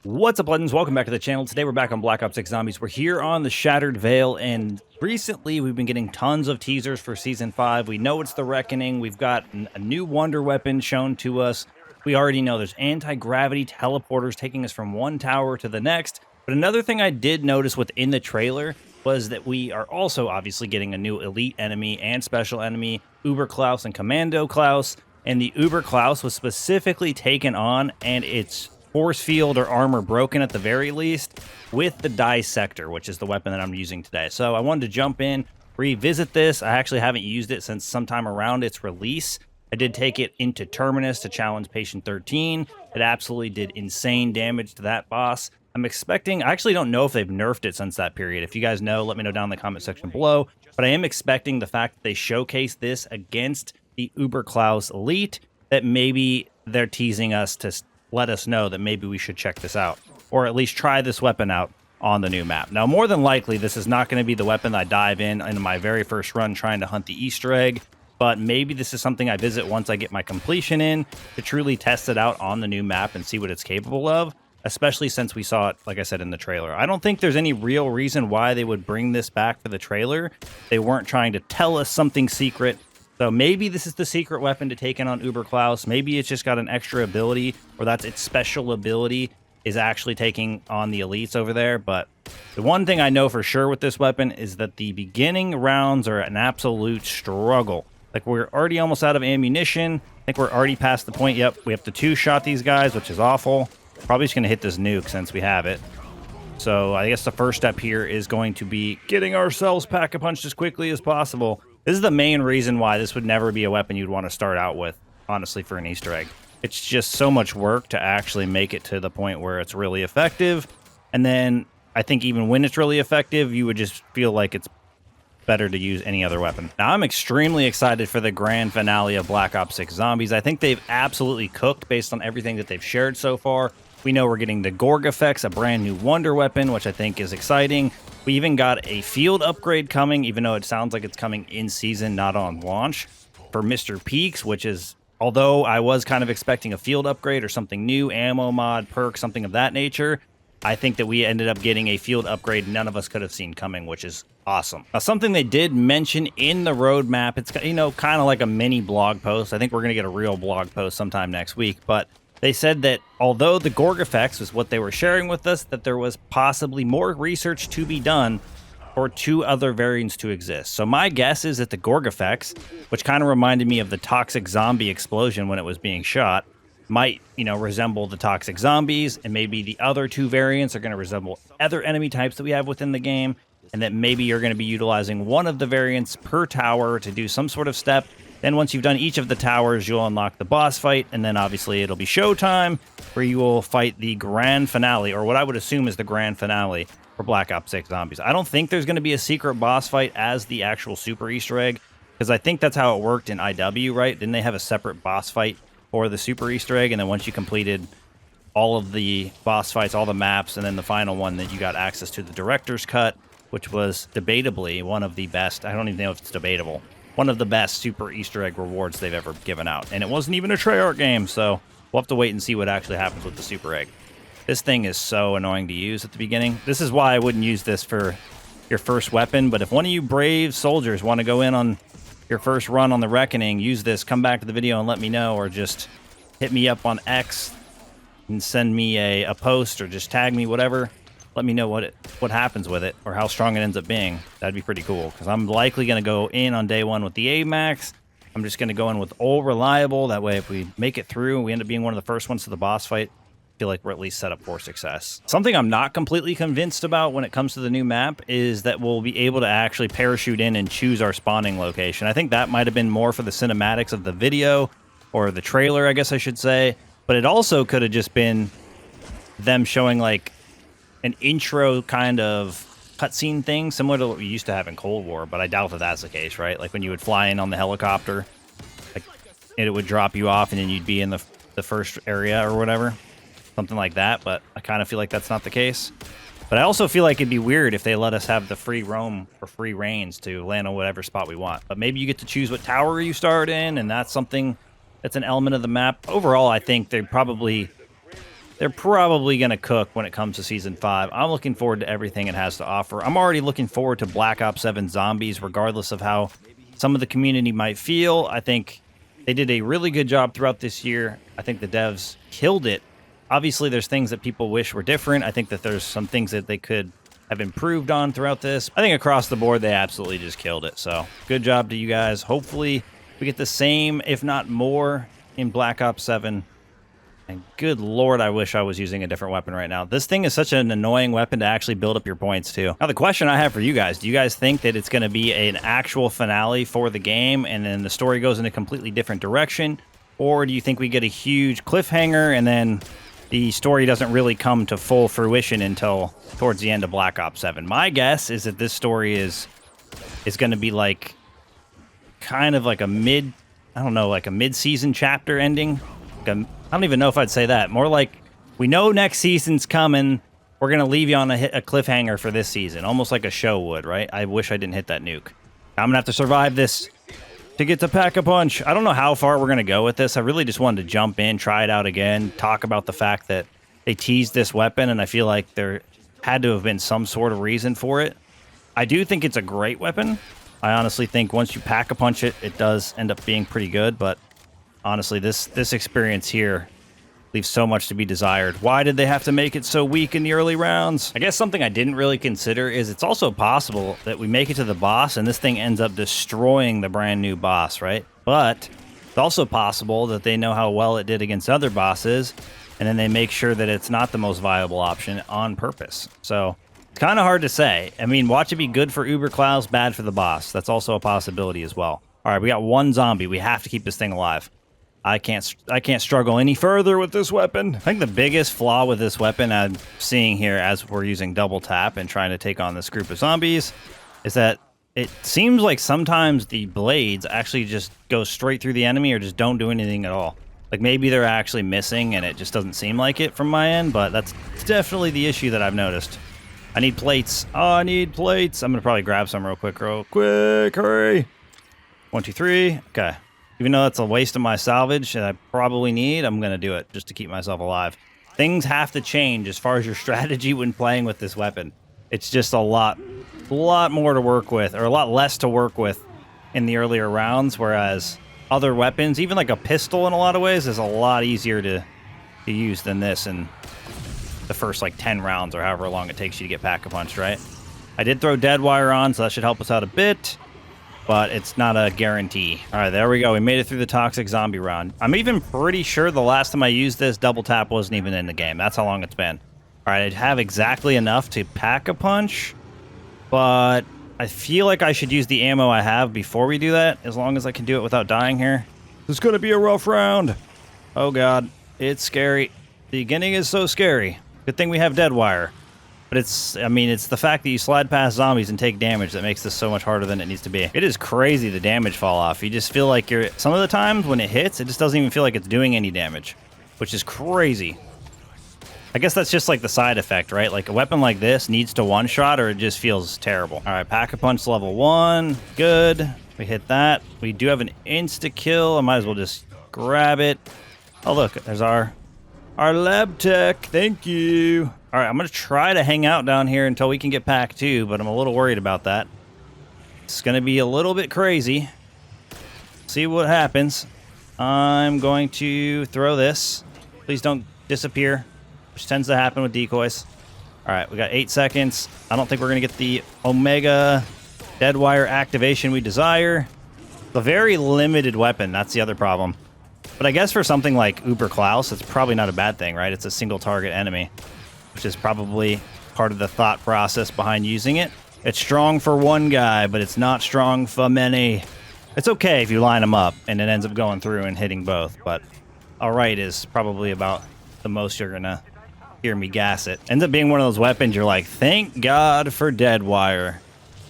What's up, legends? Welcome back to the channel. Today we're back on Black Ops 6 Zombies. We're here on the Shattered Veil, and recently we've been getting tons of teasers for Season 5. We know it's the Reckoning. We've got a new wonder weapon shown to us. We already know there's anti-gravity teleporters taking us from one tower to the next. But another thing I did notice within the trailer was that we are also obviously getting a new elite enemy and special enemy, Uber Klaus and Commando Klaus. And the Uber Klaus was specifically taken on, and it's force field or armor broken at the very least, with the dissector, which is the weapon that I'm using today. So I wanted to jump in, revisit this. I actually haven't used it since sometime around its release. I did take it into Terminus to challenge Patient 13. It absolutely did insane damage to that boss. I'm expecting, I actually don't know if they've nerfed it since that period. If you guys know, let me know down in the comment section below. But I am expecting the fact that they showcase this against the Uber Klaus Elite, that maybe they're teasing us to let us know that maybe we should check this out, or at least try this weapon out on the new map. Now, more than likely, this is not going to be the weapon that I dive in my very first run trying to hunt the Easter egg, but maybe this is something I visit once I get my completion in to truly test it out on the new map and see what it's capable of, especially since we saw it, like I said, in the trailer. I don't think there's any real reason why they would bring this back for the trailer. They weren't trying to tell us something secret. So maybe this is the secret weapon to take in on Uber Klaus. Maybe it's just got an extra ability, or that's its special ability is actually taking on the elites over there. But the one thing I know for sure with this weapon is that the beginning rounds are an absolute struggle. Like, we're already almost out of ammunition. I think we're already past the point. Yep, we have to two-shot these guys, which is awful. Probably just going to hit this nuke since we have it. So I guess the first step here is going to be getting ourselves pack-a-punched as quickly as possible. This is the main reason why this would never be a weapon you'd want to start out with, honestly, for an Easter egg. It's just so much work to actually make it to the point where it's really effective. And then I think even when it's really effective, you would just feel like it's better to use any other weapon. Now, I'm extremely excited for the grand finale of Black Ops 6 Zombies. I think they've absolutely cooked based on everything that they've shared so far. We know we're getting the Gorg effects, a brand new wonder weapon, which I think is exciting. We even got a field upgrade coming, even though it sounds like it's coming in season, not on launch, for Mr. Peaks, which is, although I was kind of expecting a field upgrade or something new, ammo mod, perk, something of that nature, I think that we ended up getting a field upgrade none of us could have seen coming, which is awesome. Now, something they did mention in the roadmap, it's, you know, kind of like a mini blog post. I think we're going to get a real blog post sometime next week, but they said that although the Gorg effects was what they were sharing with us, that there was possibly more research to be done for two other variants to exist. So my guess is that the Gorg effects, which kind of reminded me of the toxic zombie explosion when it was being shot, might, you know, resemble the toxic zombies, and maybe the other two variants are going to resemble other enemy types that we have within the game, and that maybe you're going to be utilizing one of the variants per tower to do some sort of step. Then once you've done each of the towers, you'll unlock the boss fight, and then obviously it'll be showtime, where you will fight the grand finale, or what I would assume is the grand finale for Black Ops 6 Zombies. I don't think there's going to be a secret boss fight as the actual super Easter egg, because I think that's how it worked in IW, right? Didn't they have a separate boss fight for the super Easter egg, and then once you completed all of the boss fights, all the maps, and then the final one, that you got access to the director's cut, which was debatably one of the best, I don't even know if it's debatable, one of the best super Easter egg rewards they've ever given out. And it wasn't even a Treyarch game, so we'll have to wait and see what actually happens with the super egg. This thing is so annoying to use at the beginning. This is why I wouldn't use this for your first weapon, but if one of you brave soldiers want to go in on your first run on the Reckoning, use this, come back to the video and let me know, or just hit me up on X and send me a post, or just tag me, whatever. Let me know what happens with it, or how strong it ends up being. That'd be pretty cool, because I'm likely going to go in on day one with the AMAX. I'm just going to go in with old reliable. That way, if we make it through, we end up being one of the first ones to the boss fight, I feel like we're at least set up for success. Something I'm not completely convinced about when it comes to the new map is that we'll be able to actually parachute in and choose our spawning location. I think that might have been more for the cinematics of the video, or the trailer, I guess I should say. But it also could have just been them showing like an intro kind of cutscene thing, similar to what we used to have in Cold War, but I doubt that that's the case, right? Like when you would fly in on the helicopter, like, it would drop you off, and then you'd be in the first area or whatever. Something like that, but I kind of feel like that's not the case. But I also feel like it'd be weird if they let us have the free roam or free reigns to land on whatever spot we want. But maybe you get to choose what tower you start in, and that's something that's an element of the map. Overall, I think they probably they're probably going to cook when it comes to Season 5. I'm looking forward to everything it has to offer. I'm already looking forward to Black Ops 7 Zombies, regardless of how some of the community might feel. I think they did a really good job throughout this year. I think the devs killed it. Obviously, there's things that people wish were different. I think that there's some things that they could have improved on throughout this. I think across the board, they absolutely just killed it. So good job to you guys. Hopefully, we get the same, if not more, in Black Ops 7. And good lord, I wish I was using a different weapon right now. This thing is such an annoying weapon to actually build up your points to. Now, the question I have for you guys, do you guys think that it's going to be an actual finale for the game and then the story goes in a completely different direction? Or do you think we get a huge cliffhanger and then the story doesn't really come to full fruition until towards the end of Black Ops 7? My guess is that this story is going to be like kind of like a mid-season chapter ending. I don't even know if I'd say that. More like, we know next season's coming. We're going to leave you on a cliffhanger for this season. Almost like a show would, right? I wish I didn't hit that nuke. I'm going to have to survive this to get to Pack-a-Punch. I don't know how far we're going to go with this. I really just wanted to jump in, try it out again, talk about the fact that they teased this weapon, and I feel like there had to have been some sort of reason for it. I do think it's a great weapon. I honestly think once you Pack-a-Punch it, it does end up being pretty good, but honestly, this experience here leaves so much to be desired. Why did they have to make it so weak in the early rounds? I guess something I didn't really consider is it's also possible that we make it to the boss and this thing ends up destroying the brand new boss, right? But it's also possible that they know how well it did against other bosses and then they make sure that it's not the most viable option on purpose. So it's kind of hard to say. I mean, watch it be good for Uber Klaus, bad for the boss. That's also a possibility as well. All right, we got one zombie. We have to keep this thing alive. I can't struggle any further with this weapon. I think the biggest flaw with this weapon I'm seeing here as we're using double tap and trying to take on this group of zombies is that it seems like sometimes the blades actually just go straight through the enemy or just don't do anything at all. Like maybe they're actually missing and it just doesn't seem like it from my end, but that's definitely the issue that I've noticed. I need plates. Oh, I need plates. I'm going to probably grab some real quick. Hurry. 1, 2, 3. Okay. Even though that's a waste of my salvage that I probably need, I'm going to do it just to keep myself alive. Things have to change as far as your strategy when playing with this weapon. It's just a lot more to work with, or a lot less to work with in the earlier rounds, whereas other weapons, even like a pistol in a lot of ways, is a lot easier to use than this in the first like 10 rounds or however long it takes you to get Pack-a-Punched, right? I did throw Dead Wire on, so that should help us out a bit. But it's not a guarantee. All right, there we go. We made it through the toxic zombie round. I'm even pretty sure the last time I used this, double tap wasn't even in the game. That's how long it's been. All right, I have exactly enough to Pack-a-Punch, but I feel like I should use the ammo I have before we do that, as long as I can do it without dying here. This is going to be a rough round. Oh, God. It's scary. The beginning is so scary. Good thing we have Dead Wire. But it's the fact that you slide past zombies and take damage that makes this so much harder than it needs to be. It is crazy the damage fall off. You just feel like some of the times when it hits, it just doesn't even feel like it's doing any damage, which is crazy. I guess that's just like the side effect, right? Like a weapon like this needs to one-shot or it just feels terrible. All right, Pack-a-Punch level 1. Good. We hit that. We do have an insta-kill. I might as well just grab it. Oh, look, there's our lab tech. Thank you. All right, I'm going to try to hang out down here until we can get Pack 2, but I'm a little worried about that. It's going to be a little bit crazy. See what happens. I'm going to throw this. Please don't disappear, which tends to happen with decoys. All right, we got 8 seconds. I don't think we're going to get the Omega Dead Wire activation we desire. It's a very limited weapon. That's the other problem. But I guess for something like Uber Klaus, it's probably not a bad thing, right? It's a single target enemy, which is probably part of the thought process behind using it. It's strong for one guy, but it's not strong for many. It's okay if you line them up and it ends up going through and hitting both, but alright is probably about the most you're gonna hear me gas it. Ends up being one of those weapons you're like, thank God for Dead Wire.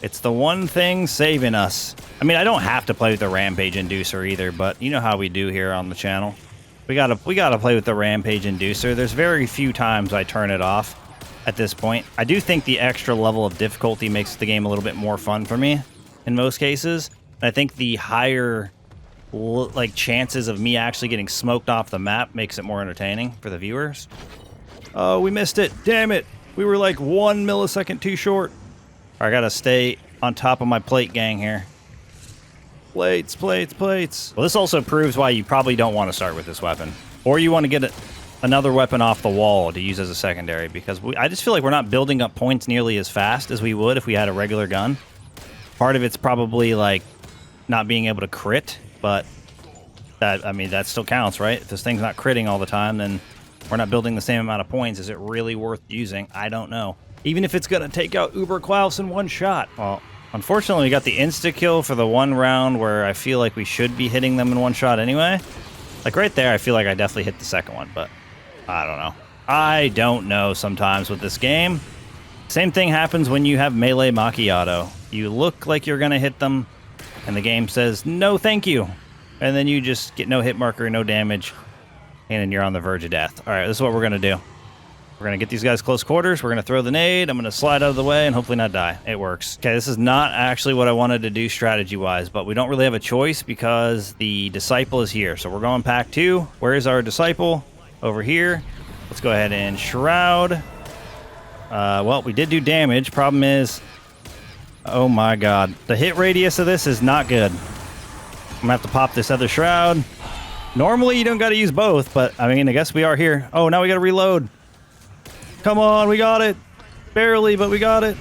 It's the one thing saving us. I mean, I don't have to play with the Rampage Inducer either, but you know how we do here on the channel. We gotta play with the Rampage Inducer. There's very few times I turn it off at this point. I do think the extra level of difficulty makes the game a little bit more fun for me in most cases. I think the higher chances of me actually getting smoked off the map makes it more entertaining for the viewers. Oh, we missed it. Damn it. We were like 1 millisecond too short. I gotta stay on top of my plate gang here. Plates, plates, plates. Well, this also proves why you probably don't want to start with this weapon. Or you want to get another weapon off the wall to use as a secondary, because I just feel like we're not building up points nearly as fast as we would if we had a regular gun. Part of it's probably like not being able to crit, but that, I mean, that still counts, right? If this thing's not critting all the time, then we're not building the same amount of points. Is it really worth using? I don't know. Even if it's going to take out Uber Klaus in one shot. Well, unfortunately, we got the insta-kill for the one round where I feel like we should be hitting them in one shot anyway. Like right there, I feel like I definitely hit the second one, but I don't know. I don't know sometimes with this game. Same thing happens when you have melee macchiato. You look like you're going to hit them, and the game says, no, thank you. And then you just get no hit marker, no damage, and then you're on the verge of death. All right, this is what we're going to do. We're going to get these guys close quarters. We're going to throw the nade. I'm going to slide out of the way and hopefully not die. It works. Okay, this is not actually what I wanted to do strategy-wise, but we don't really have a choice because the disciple is here. So we're going pack 2. Where is our disciple? Over here. Let's go ahead and shroud. Well, we did do damage. Problem is, oh my god. The hit radius of this is not good. I'm going to have to pop this other shroud. Normally, you don't got to use both, but I mean, I guess we are here. Oh, now we got to reload. Come on, we got it. Barely, but we got it.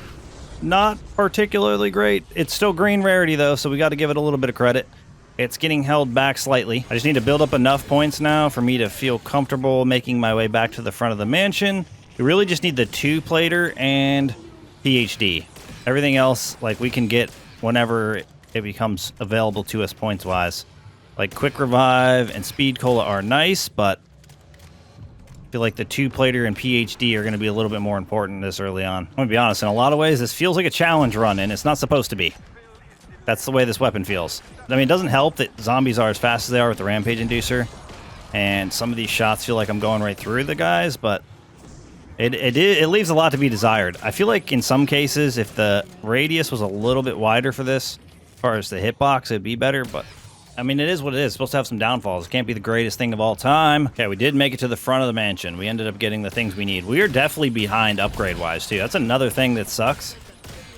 Not particularly great. It's still green rarity, though, so we got to give it a little bit of credit. It's getting held back slightly. I just need to build up enough points now for me to feel comfortable making my way back to the front of the mansion. We really just need the 2-plater and PhD. Everything else, like, we can get whenever it becomes available to us points-wise. Like, Quick Revive and Speed Cola are nice, but I feel like the 2-plater and PhD are going to be a little bit more important this early on. I'm going to be honest, in a lot of ways, this feels like a challenge run, and it's not supposed to be. That's the way this weapon feels. I mean, it doesn't help that zombies are as fast as they are with the Rampage Inducer, and some of these shots feel like I'm going right through the guys, but it leaves a lot to be desired. I feel like in some cases, if the radius was a little bit wider for this, as far as the hitbox, it'd be better, but I mean, it is what it is. It's supposed to have some downfalls. It can't be the greatest thing of all time. Okay, we did make it to the front of the mansion. We ended up getting the things we need. We are definitely behind upgrade-wise, too. That's another thing that sucks.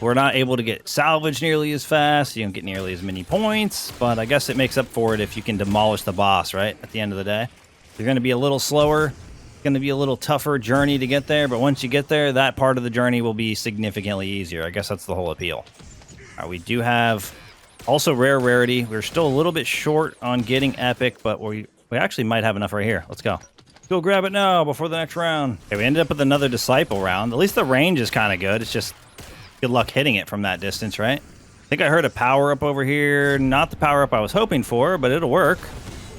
We're not able to get salvage nearly as fast. You don't get nearly as many points, but I guess it makes up for it if you can demolish the boss, right, at the end of the day. You're going to be a little slower. It's going to be a little tougher journey to get there, but once you get there, that part of the journey will be significantly easier. I guess that's the whole appeal. All right, we do have also rare rarity. We're still a little bit short on getting epic, but we actually might have enough right here. Let's go. Go grab it now before the next round. Okay, we ended up with another disciple round. At least the range is kind of good. It's just good luck hitting it from that distance, right? I think I heard a power-up over here. Not the power-up I was hoping for, but it'll work.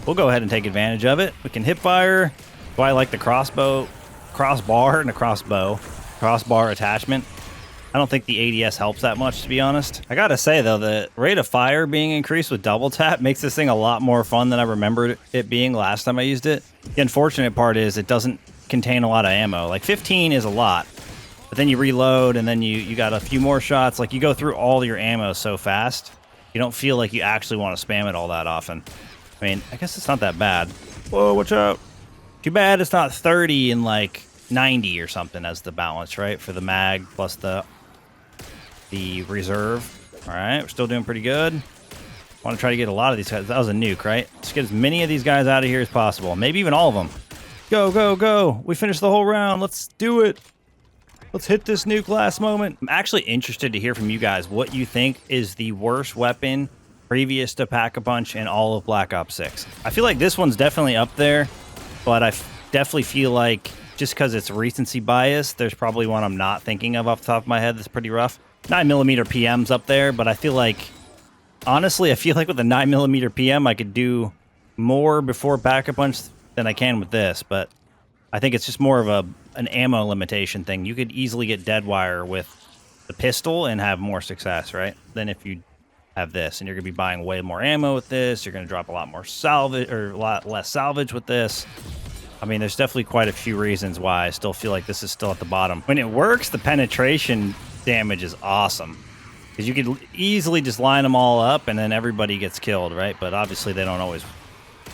We'll go ahead and take advantage of it. We can hip fire. Do I like the crossbar and the crossbar attachment? I don't think the ADS helps that much, to be honest. I gotta say, though, the rate of fire being increased with double tap makes this thing a lot more fun than I remembered it being last time I used it. The unfortunate part is it doesn't contain a lot of ammo. Like, 15 is a lot, but then you reload, and then you got a few more shots. Like, you go through all your ammo so fast, you don't feel like you actually want to spam it all that often. I mean, I guess it's not that bad. Whoa, watch out. Too bad it's not 30 and, like, 90 or something as the balance, right? For the mag plus the reserve. All right, we're still doing pretty good. Want to try to get a lot of these guys. That was a nuke, right? Just get as many of these guys out of here as possible. Maybe even all of them. Go, go, go. We finished the whole round. Let's do it. Let's hit this nuke last moment. I'm actually interested to hear from you guys what you think is the worst weapon previous to Pack-a-Punch in all of Black Ops 6. I feel like this one's definitely up there, but I definitely feel like just because it's recency bias, there's probably one I'm not thinking of off the top of my head that's pretty rough. 9mm PM's up there, but I feel like, honestly, I feel like with a 9mm PM, I could do more before Pack-a-Punch than I can with this, but I think it's just more of an ammo limitation thing. You could easily get Deadwire with the pistol and have more success, right? Than if you have this, and you're going to be buying way more ammo with this. You're going to drop a lot more salvage, or a lot less salvage with this. I mean, there's definitely quite a few reasons why I still feel like this is still at the bottom. When it works, the penetration damage is awesome, because you could easily just line them all up and then everybody gets killed, right? But obviously they don't always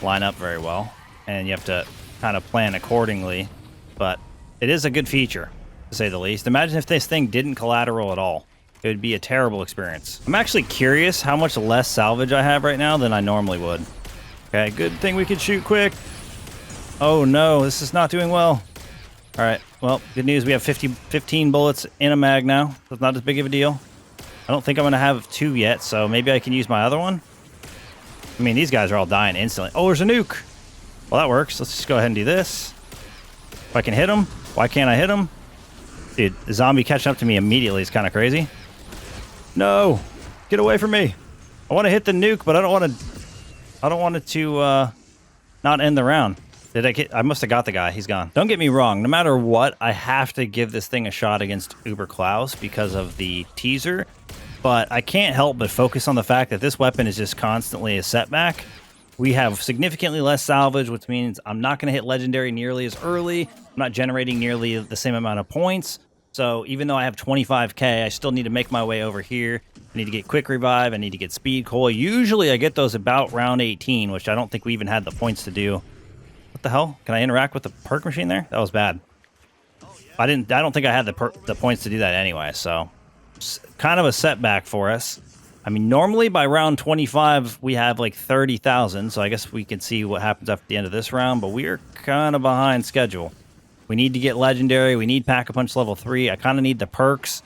line up very well, and you have to kind of plan accordingly. But It is a good feature, to say the least. Imagine if this thing didn't collateral at all. It would be a terrible experience. I'm actually curious how much less salvage I have right now than I normally would. Okay, good thing we could shoot quick. Oh no, this is not doing well. All right, well, good news. We have 15 bullets in a mag now. So it's not as big of a deal. I don't think I'm gonna have 2 yet, so maybe I can use my other one. I mean, these guys are all dying instantly. Oh, there's a nuke. Well, that works. Let's just go ahead and do this. If I can hit him, why can't I hit him? Dude, the zombie catching up to me immediately is kind of crazy. No, get away from me. I want to hit the nuke, but I don't want it to not end the round. I must have got the guy. He's gone. Don't get me wrong. No matter what, I have to give this thing a shot against Klaus because of the teaser. But I can't help but focus on the fact that this weapon is just constantly a setback. We have significantly less salvage, which means I'm not going to hit legendary nearly as early. I'm not generating nearly the same amount of points. So even though I have 25k, I still need to make my way over here. I need to get quick revive. I need to get speed coil. Usually I get those about round 18, which I don't think we even had the points to do. What the hell? Can I interact with the perk machine there? That was bad. I don't think I had the points to do that anyway, so it's kind of a setback for us. I mean, normally by round 25, we have like 30,000, so I guess we can see what happens after the end of this round, but we're kind of behind schedule. We need to get legendary. We need Pack-a-Punch level 3. I kind of need the perks.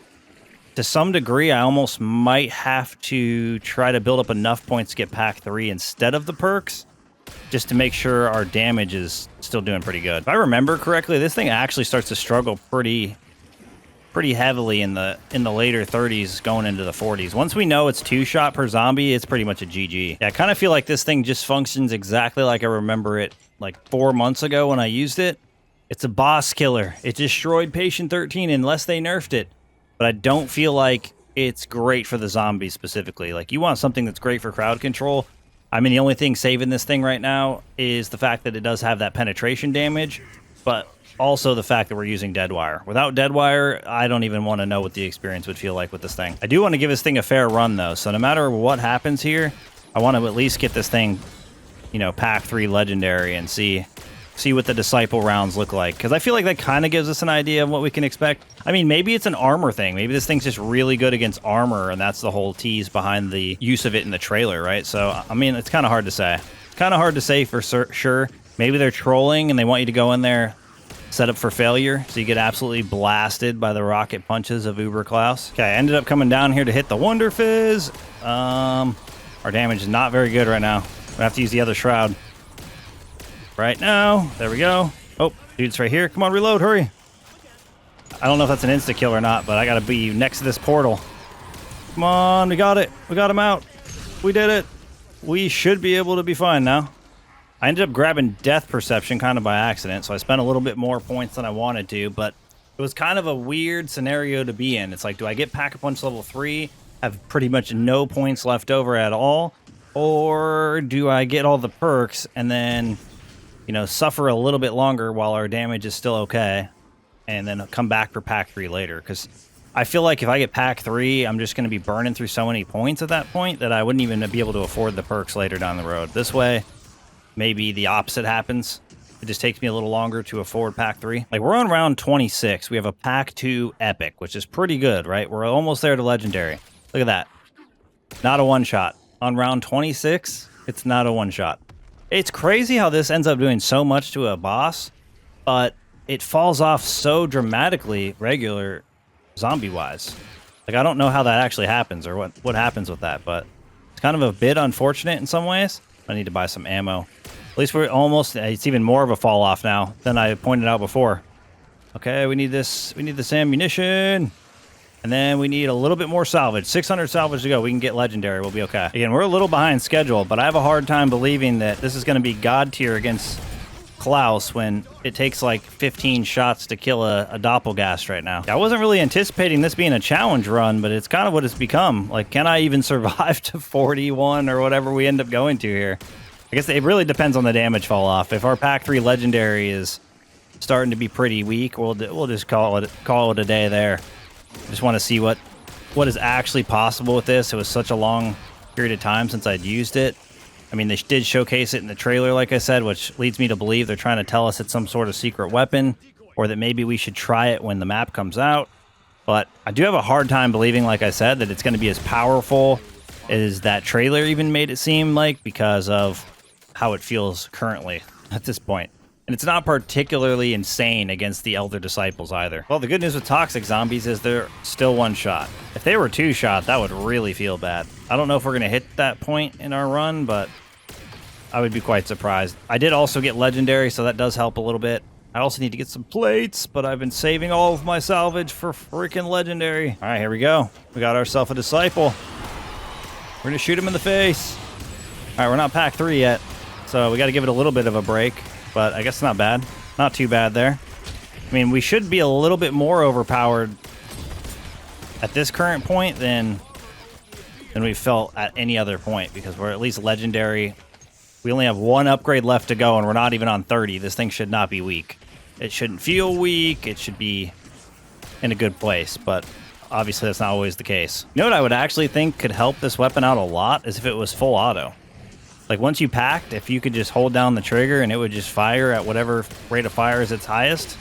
To some degree, I almost might have to try to build up enough points to get Pack 3 instead of the perks, just to make sure our damage is still doing pretty good. If I remember correctly, this thing actually starts to struggle pretty heavily in the later 30s going into the 40s. Once we know it's 2-shot per zombie, it's pretty much a GG. Yeah, I kind of feel like this thing just functions exactly like I remember it like 4 months ago when I used it. It's a boss killer. It destroyed Patient 13 unless they nerfed it. But I don't feel like it's great for the zombies specifically. Like, you want something that's great for crowd control. I mean, the only thing saving this thing right now is the fact that it does have that penetration damage, but also the fact that we're using Deadwire. Without Deadwire, I don't even want to know what the experience would feel like with this thing. I do want to give this thing a fair run, though, so no matter what happens here, I want to at least get this thing, you know, Pack 3 Legendary and see what the Disciple rounds look like. Because I feel like that kind of gives us an idea of what we can expect. I mean, maybe it's an armor thing. Maybe this thing's just really good against armor, and that's the whole tease behind the use of it in the trailer, right? So, I mean, it's kind of hard to say. It's kind of hard to say for sure. Maybe they're trolling, and they want you to go in there, set up for failure, so you get absolutely blasted by the rocket punches of Klaus. Okay, I ended up coming down here to hit the Wonder Fizz. Our damage is not very good right now. We have to use the other shroud. Right now, there we go. Oh, dude's right here. Come on, reload, hurry. I don't know if that's an insta-kill or not, but I gotta be next to this portal. Come on, we got it. We got him out. We did it. We should be able to be fine now. I ended up grabbing Death Perception kind of by accident, so I spent a little bit more points than I wanted to, but it was kind of a weird scenario to be in. It's like, do I get Pack-a-Punch level 3, have pretty much no points left over at all, or do I get all the perks and then, you know, suffer a little bit longer while our damage is still okay, and then come back for Pack 3 later? Because I feel like if I get Pack 3, I'm just going to be burning through so many points at that point that I wouldn't even be able to afford the perks later down the road. This way, maybe the opposite happens. It just takes me a little longer to afford Pack 3. Like, we're on round 26. We have a Pack 2 Epic, which is pretty good, right? We're almost there to Legendary. Look at that. Not a one-shot. On round 26, it's not a one-shot. It's crazy how this ends up doing so much to a boss, but it falls off so dramatically regular zombie-wise. Like, I don't know how that actually happens or what happens with that, but it's kind of a bit unfortunate in some ways. I need to buy some ammo. At least we're almost, it's even more of a fall-off now than I pointed out before. Okay, we need this ammunition. And then we need a little bit more salvage. 600 salvage to go. We can get legendary. We'll be okay. Again, we're a little behind schedule, but I have a hard time believing that this is going to be God tier against Klaus when it takes like 15 shots to kill a doppelgast right now. I wasn't really anticipating this being a challenge run, but it's kind of what it's become. Like, can I even survive to 41 or whatever we end up going to here? I guess it really depends on the damage fall off. If our Pack 3 legendary is starting to be pretty weak, we'll just call it a day there. Just want to see what is actually possible with this. It was such a long period of time since I'd used it. I mean, they did showcase it in the trailer, like I said, which leads me to believe they're trying to tell us it's some sort of secret weapon. or that maybe we should try it when the map comes out. But I do have a hard time believing, like I said, that it's going to be as powerful as that trailer even made it seem like, because of how it feels currently at this point. And it's not particularly insane against the Elder Disciples either. Well, the good news with Toxic Zombies is they're still one shot. If they were two shot, that would really feel bad. I don't know if we're going to hit that point in our run, but I would be quite surprised. I did also get Legendary, so that does help a little bit. I also need to get some plates, but I've been saving all of my salvage for freaking Legendary. All right, here we go. We got ourselves a Disciple. We're going to shoot him in the face. All right, we're not pack 3 yet, so we got to give it a little bit of a break. But I guess it's not bad. Not too bad there. I mean, we should be a little bit more overpowered at this current point than we felt at any other point, because we're at least Legendary. We only have one upgrade left to go, and we're not even on 30. This thing should not be weak. It shouldn't feel weak. It should be in a good place, but obviously that's not always the case. You know what I would actually think could help this weapon out a lot is if it was full auto. Like, once you packed, if you could just hold down the trigger and it would just fire at whatever rate of fire is its highest,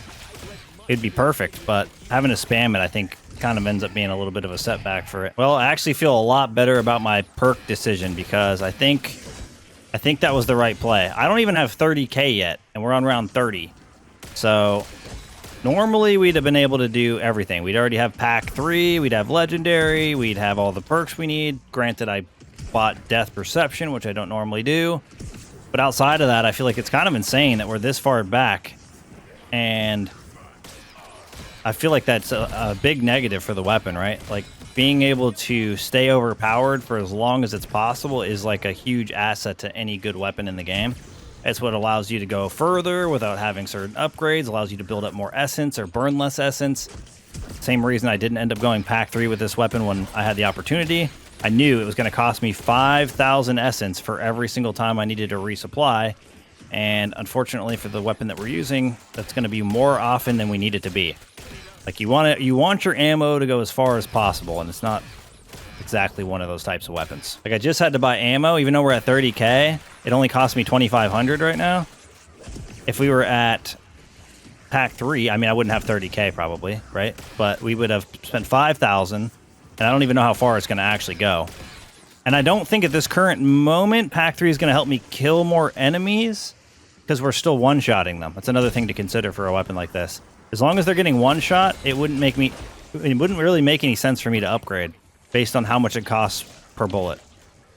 it'd be perfect. But having to spam it, I think, kind of ends up being a little bit of a setback for it. Well, I actually feel a lot better about my perk decision, because I think that was the right play. I don't even have 30k yet, and we're on round 30. So normally we'd have been able to do everything. We'd already have pack 3, we'd have Legendary, we'd have all the perks we need. Granted, I bought Death Perception, which I don't normally do. But outside of that, I feel like it's kind of insane that we're this far back. And I feel like that's a big negative for the weapon, right? Like, being able to stay overpowered for as long as it's possible is like a huge asset to any good weapon in the game. It's what allows you to go further without having certain upgrades, allows you to build up more essence or burn less essence. Same reason I didn't end up going pack 3 with this weapon when I had the opportunity. I knew it was going to cost me 5,000 essence for every single time I needed to resupply. And unfortunately for the weapon that we're using, that's going to be more often than we need it to be. Like, you want your ammo to go as far as possible, and it's not exactly one of those types of weapons. Like, I just had to buy ammo, even though we're at 30k. It only cost me 2,500 right now. If we were at pack 3, I mean, I wouldn't have 30k probably, right? But we would have spent 5,000. And I don't even know how far it's going to actually go. And I don't think at this current moment, pack 3 is going to help me kill more enemies, because we're still one-shotting them. That's another thing to consider for a weapon like this. As long as they're getting one shot, it wouldn't really make any sense for me to upgrade based on how much it costs per bullet,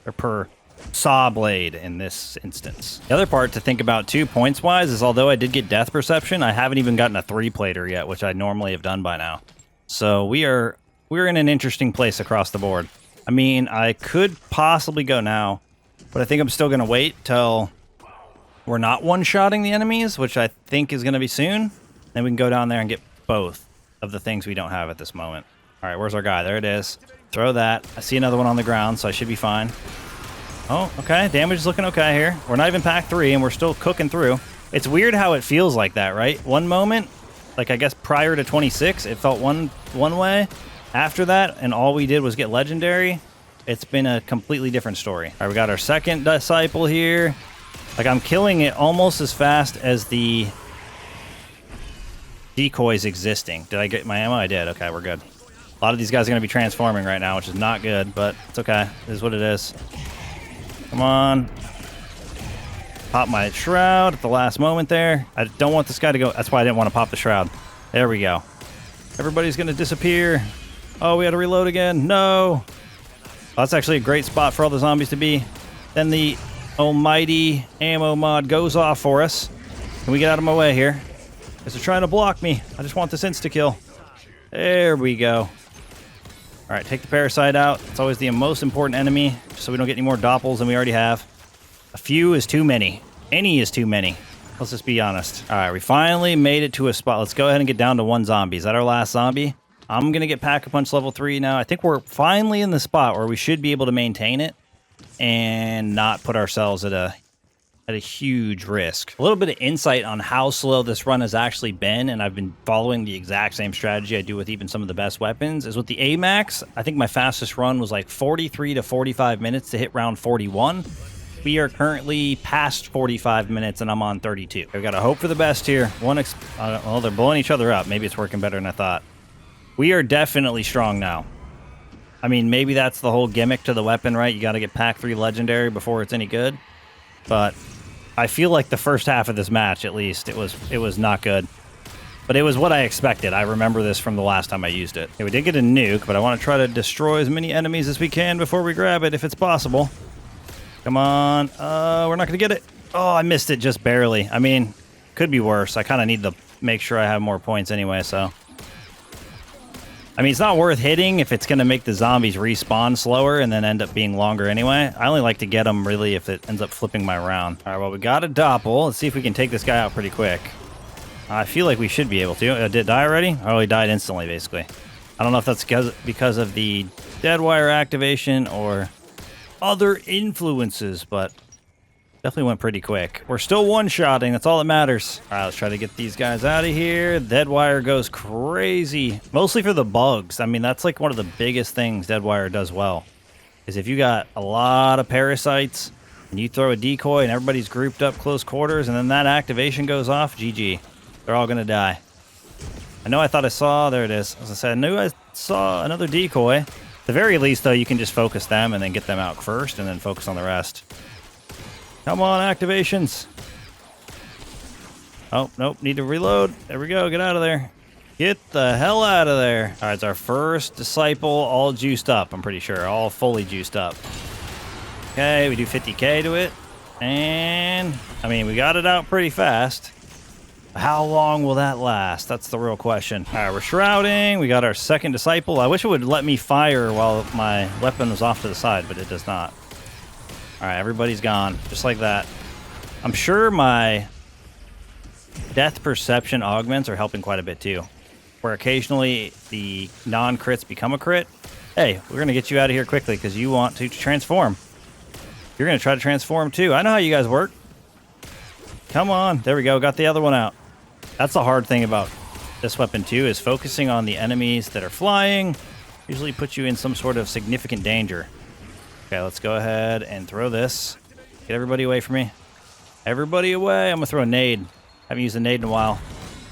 or per saw blade in this instance. The other part to think about too, points-wise, is although I did get Death Perception, I haven't even gotten a 3-plater yet, which I normally have done by now. So we're in an interesting place across the board. I mean, I could possibly go now, but I think I'm still going to wait till we're not one-shotting the enemies, which I think is going to be soon. Then we can go down there and get both of the things we don't have at this moment. All right, where's our guy? There it is. Throw that. I see another one on the ground, so I should be fine. Oh, okay. Damage is looking okay here. We're not even pack 3, and we're still cooking through. It's weird how it feels like that, right? One moment, like I guess prior to 26, it felt one way. After that, and all we did was get Legendary, it's been a completely different story. All right, we got our second Disciple here. Like, I'm killing it almost as fast as the decoys existing. Did I get my ammo? I did. Okay, we're good. A lot of these guys are going to be transforming right now, which is not good, but it's okay. It is what it is. Come on. Pop my Shroud at the last moment there. I don't want this guy to go. That's why I didn't want to pop the Shroud. There we go. Everybody's going to disappear. Oh, we had to reload again. No. Well, that's actually a great spot for all the zombies to be. Then the almighty ammo mod goes off for us. Can we get out of my way here? Because they're trying to block me. I just want this insta-kill. There we go. All right, take the Parasite out. It's always the most important enemy, just so we don't get any more doppels than we already have. A few is too many. Any is too many. Let's just be honest. All right, we finally made it to a spot. Let's go ahead and get down to 1 zombie. Is that our last zombie? I'm going to get Pack-a-Punch level 3 now. I think we're finally in the spot where we should be able to maintain it and not put ourselves at a huge risk. A little bit of insight on how slow this run has actually been, and I've been following the exact same strategy I do with even some of the best weapons, is with the AMAX. I think my fastest run was like 43 to 45 minutes to hit round 41. We are currently past 45 minutes, and I'm on 32. We've got to hope for the best here. Well, they're blowing each other up. Maybe it's working better than I thought. We are definitely strong now. I mean, maybe that's the whole gimmick to the weapon, right? You got to get pack 3 legendary before it's any good. But I feel like the first half of this match, at least, it was not good. But it was what I expected. I remember this from the last time I used it. Okay, we did get a nuke, but I want to try to destroy as many enemies as we can before we grab it, if it's possible. Come on. We're not going to get it. Oh, I missed it just barely. I mean, could be worse. I kind of need to make sure I have more points anyway, so. I mean, it's not worth hitting if it's going to make the zombies respawn slower and then end up being longer anyway. I only like to get them, really, if it ends up flipping my round. All right, well, we got a doppel. Let's see if we can take this guy out pretty quick. I feel like we should be able to. Did it die already? Oh, he died instantly, basically. I don't know if that's because of the dead wire activation or other influences, but definitely went pretty quick. We're still one-shotting. That's all that matters. All right, let's try to get these guys out of here. Dead wire goes crazy, mostly for the bugs. I mean, that's like one of the biggest things dead wire does well, is if you got a lot of parasites and you throw a decoy and everybody's grouped up close quarters and then that activation goes off, GG. They're all going to die. I thought I saw... There it is. As I said, I knew I saw another decoy. At the very least, though, you can just focus them and then get them out first and then focus on the rest. Come on, activations. Oh, nope. Need to reload. There we go. Get out of there. Get the hell out of there. All right, it's our first disciple all juiced up, I'm pretty sure. All fully juiced up. Okay, we do 50k to it. And, I mean, we got it out pretty fast. How long will that last? That's the real question. All right, we're shrouding. We got our second disciple. I wish it would let me fire while my weapon was off to the side, but it does not. All right, everybody's gone, just like that. I'm sure my death perception augments are helping quite a bit too, where occasionally the non-crits become a crit. Hey, we're going to get you out of here quickly because you want to transform. You're going to try to transform too. I know how you guys work. Come on. There we go. Got the other one out. That's the hard thing about this weapon too, is focusing on the enemies that are flying. Usually puts you in some sort of significant danger. Okay, let's go ahead and throw this. Get everybody away from me. Everybody away. I'm going to throw a nade. Haven't used a nade in a while.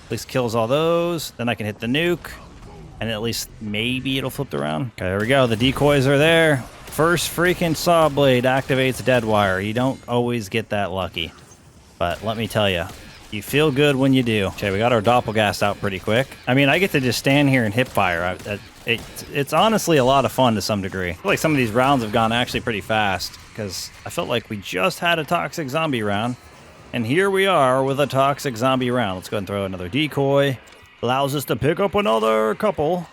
At least kills all those. Then I can hit the nuke. And at least maybe it'll flip around. Okay, there we go. The decoys are there. First freaking saw blade activates dead wire. You don't always get that lucky. But let me tell you, you feel good when you do. Okay, we got our doppelgast out pretty quick. I mean, I get to just stand here and hip fire. It's honestly a lot of fun to some degree. I feel like some of these rounds have gone actually pretty fast because I felt like we just had a toxic zombie round. And here we are with a toxic zombie round. Let's go ahead and throw another decoy. Allows us to pick up another couple.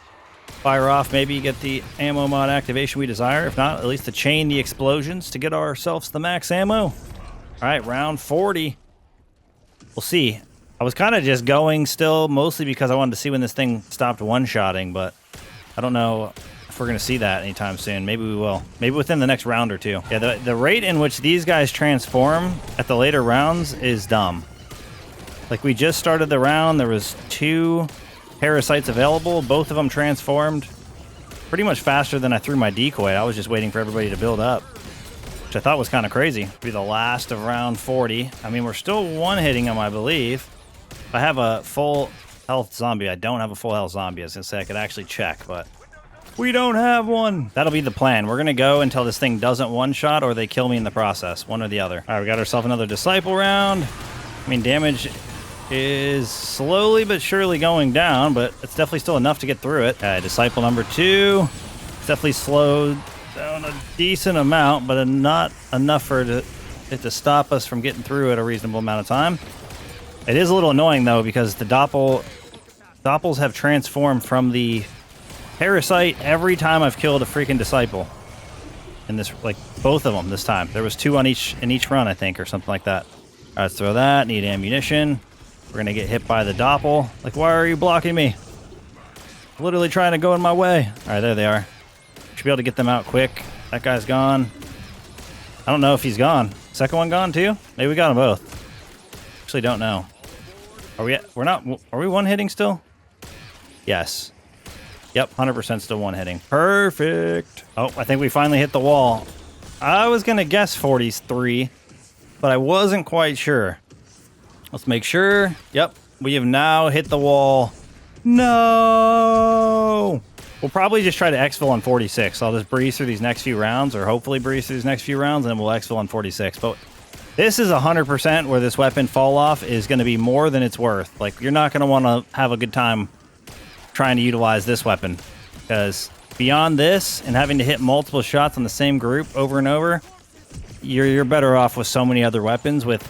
Fire off, maybe get the ammo mod activation we desire. If not, at least to chain the explosions to get ourselves the max ammo. All right, round 40. We'll see. I was kind of just going still, mostly because I wanted to see when this thing stopped one-shotting, but I don't know if we're going to see that anytime soon. Maybe we will. Maybe within the next round or two. Yeah, the rate in which these guys transform at the later rounds is dumb. Like, we just started the round. There was 2 parasites available. Both of them transformed pretty much faster than I threw my decoy. I was just waiting for everybody to build up, which I thought was kind of crazy. Be the last of round 40. I mean, we're still one-hitting them, I believe. If I have a full health zombie. I don't have a full health zombie. I was going to say I could actually check, but we don't have one. That'll be the plan. We're going to go until this thing doesn't one-shot or they kill me in the process. One or the other. All right, we got ourselves another disciple round. I mean, damage is slowly but surely going down, but it's definitely still enough to get through it. Disciple number 2. It's definitely slowed down a decent amount, but not enough for it to stop us from getting through at a reasonable amount of time. It is a little annoying, though, because the doppels have transformed from the parasite every time I've killed a freaking disciple. In this, like, both of them this time. There was 2 on in each run, I think, or something like that. All right, let's throw that. Need ammunition. We're going to get hit by the doppel. Like, why are you blocking me? Literally trying to go in my way. All right, there they are. Should be able to get them out quick. That guy's gone. I don't know if he's gone. Second one gone, too? Maybe we got them both. Actually, don't know. Are we one-hitting still? Yes. Yep, 100% still one-hitting. Perfect. Oh, I think we finally hit the wall. I was going to guess 43, but I wasn't quite sure. Let's make sure. Yep, we have now hit the wall. No! We'll probably just try to exfil on 46. I'll just breeze through these next few rounds, or hopefully breeze through these next few rounds, and then we'll exfil on 46. But this is 100% where this weapon fall off is going to be more than it's worth. Like, you're not going to want to have a good time trying to utilize this weapon, because beyond this and having to hit multiple shots on the same group over and over, you're better off with so many other weapons with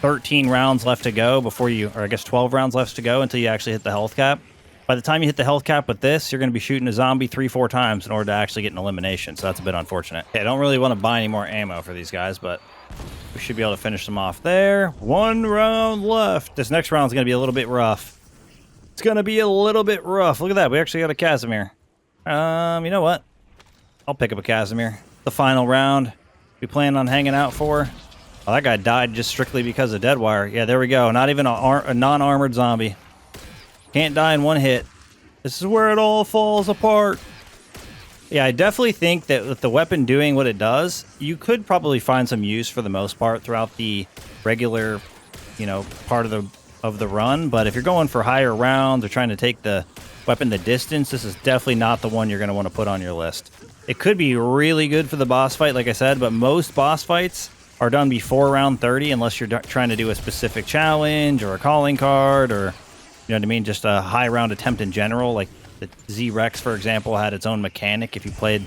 13 rounds left to go before you, or I guess 12 rounds left to go until you actually hit the health cap. By the time you hit the health cap with this, you're going to be shooting a zombie 3-4 times in order to actually get an elimination, so that's a bit unfortunate. Okay, I don't really want to buy any more ammo for these guys, but we should be able to finish them off there. 1 round left. This next round is going to be a little bit rough. It's going to be a little bit rough. Look at that. We actually got a Casimir. You know what? I'll pick up a Casimir. The final round we plan on hanging out for. Oh, that guy died just strictly because of dead wire. Yeah, there we go. Not even a non-armored zombie. Can't die in one hit. This is where it all falls apart. Yeah, I definitely think that with the weapon doing what it does, you could probably find some use for the most part throughout the regular, part of the run. But if you're going for higher rounds or trying to take the weapon the distance, this is definitely not the one you're going to want to put on your list. It could be really good for the boss fight, like I said, but most boss fights are done before round 30 unless you're trying to do a specific challenge or a calling card or, you know what I mean, just a high round attempt in general. Like the Z-Rex, for example, had its own mechanic if you played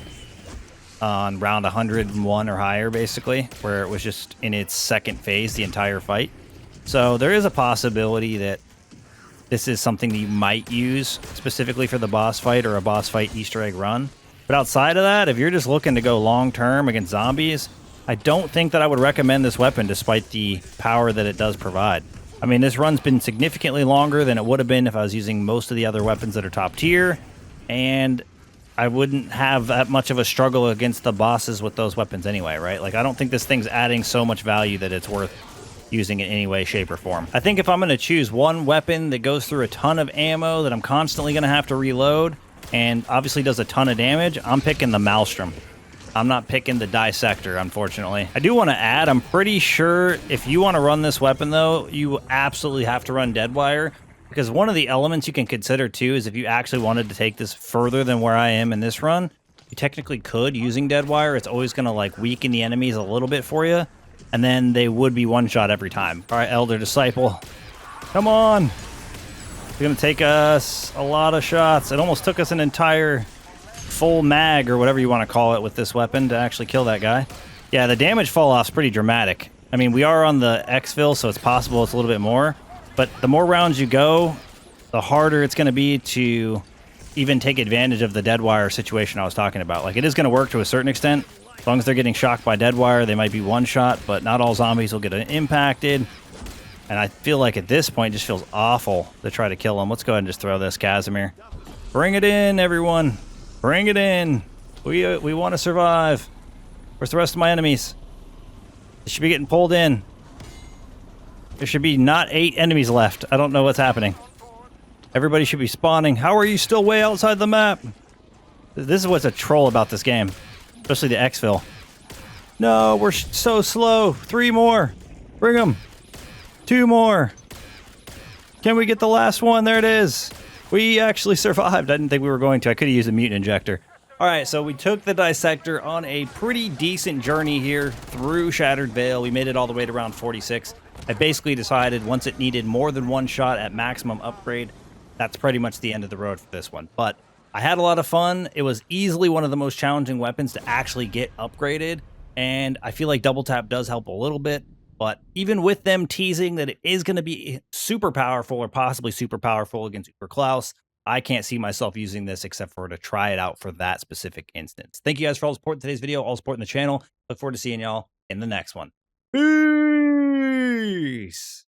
on round 101 or higher, basically, where it was just in its second phase the entire fight. So there is a possibility that this is something that you might use specifically for the boss fight or a boss fight Easter egg run. But outside of that, if you're just looking to go long-term against zombies, I don't think that I would recommend this weapon despite the power that it does provide. I mean, this run's been significantly longer than it would have been if I was using most of the other weapons that are top tier, and I wouldn't have that much of a struggle against the bosses with those weapons anyway, right? Like, I don't think this thing's adding so much value that it's worth using in any way, shape, or form. I think if I'm going to choose one weapon that goes through a ton of ammo that I'm constantly going to have to reload and obviously does a ton of damage, I'm picking the Maelstrom. I'm not picking the Dissector, unfortunately. I do want to add, I'm pretty sure if you want to run this weapon, though, you absolutely have to run Deadwire, because one of the elements you can consider, too, is if you actually wanted to take this further than where I am in this run, you technically could using Deadwire. It's always going to, like, weaken the enemies a little bit for you, and then they would be one-shot every time. All right, Elder Disciple. Come on! It's going to take us a lot of shots. It almost took us an entire full mag or whatever you want to call it with this weapon to actually kill that guy. Yeah, the damage fall off's pretty dramatic. I mean, we are on the exfil, so it's possible it's a little bit more, but the more rounds you go, the harder it's going to be to even take advantage of the dead wire situation I was talking about. Like, it is going to work to a certain extent. As long as they're getting shocked by dead wire, they might be one shot, but not all zombies will get impacted. And I feel like at this point it just feels awful to try to kill them. Let's go ahead and just throw this Casimir. Bring it in, everyone. Bring it in. We want to survive. Where's the rest of my enemies? They should be getting pulled in. There should be not 8 enemies left. I don't know what's happening. Everybody should be spawning. How are you still way outside the map? This is what's a troll about this game. Especially the exfil. No, we're so slow. 3 more. Bring them. 2 more. Can we get the last one? There it is. We actually survived. I didn't think we were going to. I could have used a mutant injector. All right, so we took the Dissector on a pretty decent journey here through Shattered Vale. We made it all the way to round 46. I basically decided once it needed more than one shot at maximum upgrade, that's pretty much the end of the road for this one. But I had a lot of fun. It was easily one of the most challenging weapons to actually get upgraded, and I feel like double tap does help a little bit. But even with them teasing that it is going to be super powerful or possibly super powerful against Klaus, I can't see myself using this except for to try it out for that specific instance. Thank you guys for all the support in today's video, all the support in the channel. Look forward to seeing y'all in the next one. Peace!